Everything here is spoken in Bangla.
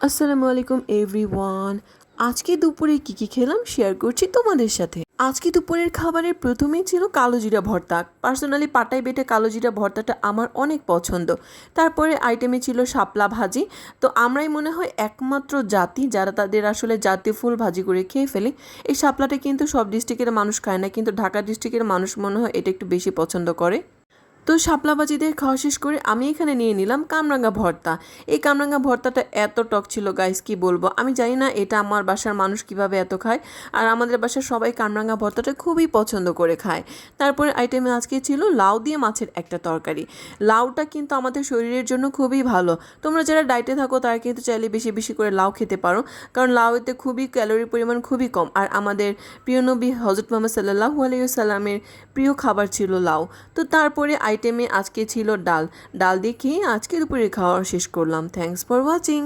আসসালামু আলাইকুম এভরিওয়ান। আজকে দুপুরে কি খেলাম শেয়ার করছি তোমাদের সাথে। আজকে দুপুরের খাবারের প্রথমেই ছিল কালো জিরা ভর্তা। পার্সোনালি পাটায় বেটে কালো জিরা ভর্তাটা আমার অনেক পছন্দ। তারপরে আইটেমে ছিল শাপলা ভাজি। তো আমরাই মনে হয় একমাত্র জাতি যারা তাদের আসলে জাতীয় ফুল ভাজি করে খেয়ে ফেলে। এই শাপলাটা কিন্তু সব ডিস্ট্রিক্টের মানুষ খায় না, কিন্তু ঢাকা ডিস্ট্রিক্টের মানুষ মনে হয় এটা একটু বেশি পছন্দ করে। তো শাপলা ভাজিদের খাওয়া শেষ করে আমি এখানে নিয়ে নিলাম কামরাঙ্গা ভর্তা। এই কামরাঙ্গা ভর্তাটা এত টক ছিল গাইস, কি বলবো। আমি জানি না এটা আমার বাসার মানুষ কিভাবে এত খায়, আর আমাদের বাসার সবাই কামরাঙ্গা ভর্তাটা খুবই পছন্দ করে খায়। তারপরে আইটেমে আজকে ছিল লাউ দিয়ে মাছের একটা তরকারি। লাউটা কিন্তু আমাদের শরীরের জন্য খুবই ভালো। তোমরা যারা ডায়েটে থাকো তারা কিন্তু চাইলে বেশি বেশি করে লাউ খেতে পারো, কারণ লাউতে খুবই ক্যালোরির পরিমাণ খুবই কম। আর আমাদের প্রিয় নবী হযরত মুহাম্মদ সাল্লাল্লাহু আলাইহি ওয়াসাল্লামের প্রিয় খাবার ছিল লাউ। তো তারপরে আইটেমে আজকে ছিল ডাল। ডাল দিয়ে খেয়ে আজকে দুপুরে খাওয়া শেষ করলাম। Thanks for watching.